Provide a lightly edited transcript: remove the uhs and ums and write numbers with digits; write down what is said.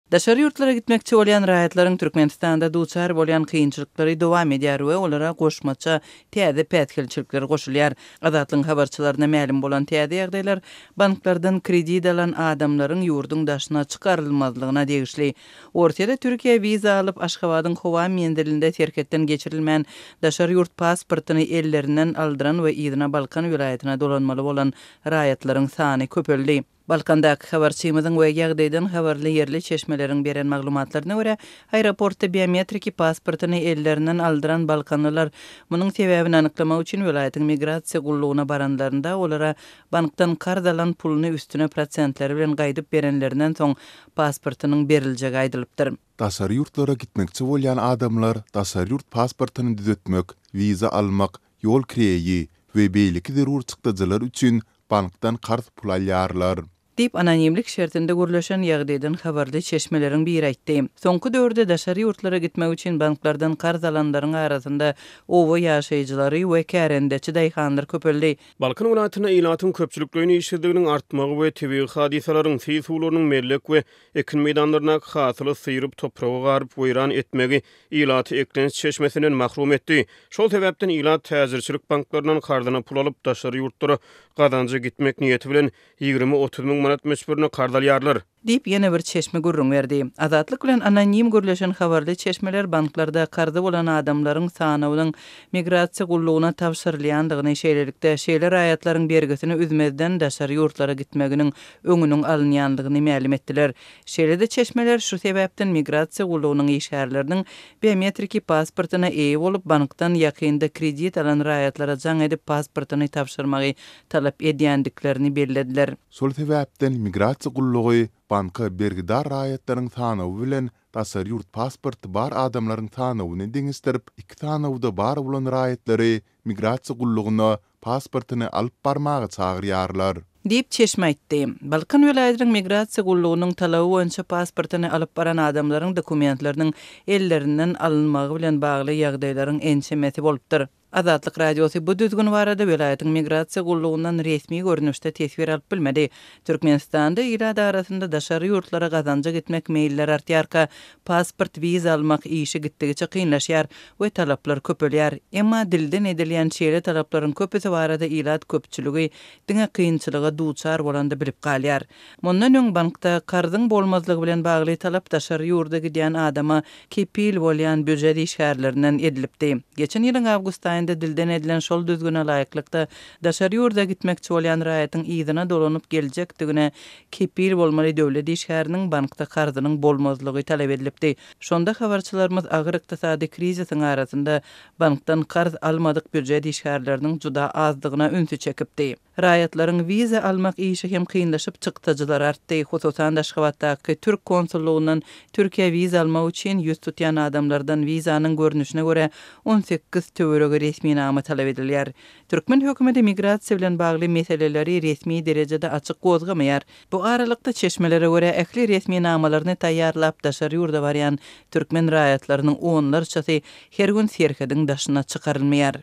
Daşary ýurtlara gitmekçi bolýan raýatlaryň Türkmenistanda duçar bolýan kynçylyklary dowam edýär we olara goşmaça täze pätkelçilikler goşulýar. Azatlyň habarçylaryna ma'lum bolan täze ýagdaýlar banklardan kredit alan adamlaryň ýurdun daşyna çykarylmazlygyna degişli. Ortada Türkiýe wiza alyp Aşgabatyň Howa mendilinde terketden geçirilmän daşary ýurt pasportyny ellerinden aldyran we Ýygyna Balkan vilayatyna dolanmaly bolan raýatlaryň sany köpeldi. Balkandaky habarçymyzyň we ýagdaýdan habarly ýerli çeşmeleriň beren maglumatlaryna görä, aeroportda biometriki pasportyny ellerinden aldyran balkanlylar munyň sebäbini anyklamak üçin vilayatyň migrasiýa gullugyna baranlarynda olara bankdan karz alan puluny üstüne prosentleri bilen gaýdyp berenlerinden soň pasportynyň beriljegi aýdylypdyr. Daşary ýurtlara gitmekçi bolýan adamlar daşary ýurt pasportyny düzeltmek, wiza almak, ýol kireýi we beýleki zerurçykdyjylar üçin bankdan karz pul alýarlar. Dip anonimlik şertinde gürleşen ýagdaýdan habarly çeşmeleriň biri aýtdy. Soňky döwürde daşary ýurtlara gitmek üçin banklardan karz alanlaryň arasynda owa ýaşaýjylary we kärendeçi daýhanlar köpeldi. Balkan welaýatyna ýylatyň köpçüliklerini işlediginiň artmagy we tebii hadisalaryň fiýsuwlarynyň mellek we ekin meýdanlaryna hasyly syýryp topragy garyp weýran etmegi ýylaty eklenç çeşmesinden mahrum etdi. Şol sebäpden ýylat täzirçilik banklarynyň karzyna pul alyp daşary ýurtlara gazanjy gitmek niýeti bilen 20-30 müň manat meçburyny kardalýarlar. Dip ýene bir çeşme gurrun berdi. Azatlyk bilen anonim gürleşen habarly çeşmeler banklarda kardy bolan adamlaryň sanawynyň migrasiýa gullugyna tapşyrylýandygyny şeýlelikde şeýle raýatlaryň bergesini üzmezden daşary ýurtlara gitmeginiň öňüniň alynýandygyny ma'lum etdiler. Şeýlede çeşmeler şu sebäpden migrasiýa gullugynyň işgärleriniň biometriki pasportyna eýe bolup bankdan ýakynda kredit alan raýatlara jaň edip pasportyny tapşyrmagy talap edýändiklerini bellädiler. Şol sebäpden migrasiýa gullugy banka bergidar raýatlaryň sanawy bilen daşary ýurt pasporty bar adamlaryň sanawyny deňişdirip, iki sanawda bar bolan raýatlary migrasiýa gullugyna pasportyny alyp barmagy çagyrýarlar. Dip çeşme aýtdy. Balkan vilayatynyň migrasiýa gullugynyň talaby boýunça pasportyny alyp baran adamlaryň dokumentlarynyň ellerinden alınmagy bilen bagly ýagdaýlaryň ençemesi bolupdyr. Azatlyk radiosy bu düzgün barada vilayatyň migrasiýa gullugyndan resmi görnüşde tesbir alyp bilmedi. Türkmenistanda ýyllar arasynda daşary ýurtlara gazanjy gitmek meýilleri artýarka, pasport, wiza almak işi gitdigiçe kynlaşýar we talaplar köpelýär. Emma dilden edilýän şeýle talaplaryň köpüsi barada ýylat köpçüligi diňe kynçylyga duçar bolanda bilip galýar. Mundan öň bankda karzyň bolmazlygy bilen bagly talap daşary ýurda gidýän adama kepil bolýan büjet işgärlerinden edilipdi. Geçen ýylyň awgust aýynda dilden edilen şol düzgüne laýyklykda daşary ýurda gitmekçi bolýan raýatyň ýygyna dolanyp geljekdigine kepil bolmaly döwlet işgäriniň bankda karzynyň bolmazlygy talap edilipdi. Şonda habarçylarymyz agyr ykdysady krizisiň arasynda bankdan karz almadyk büjet işgärleriniň juda azdygyna ünsü çekipdi. Raýatlaryň wiza almak işi hem kynlaşyp çykdyjylar artdy. Hususan Aşgabatdaky Türk konsullugynyň Türkiýe wiza almak üçin ýüz tutýan adamlardan wizanyň görnüşine görä 18 töwerege resmi nama talap edilýär. Türkmen hökümeti migrasiýa bilen bagly meseleleri resmi derejede açyk gozgamaýar. Bu aralykda çeşmelere görä ähli resmi namalaryny taýýarlap daşary ýurda barýan türkmen raýatlarynyň onlarçasy her gün serhediň daşyna çykarylmaýar.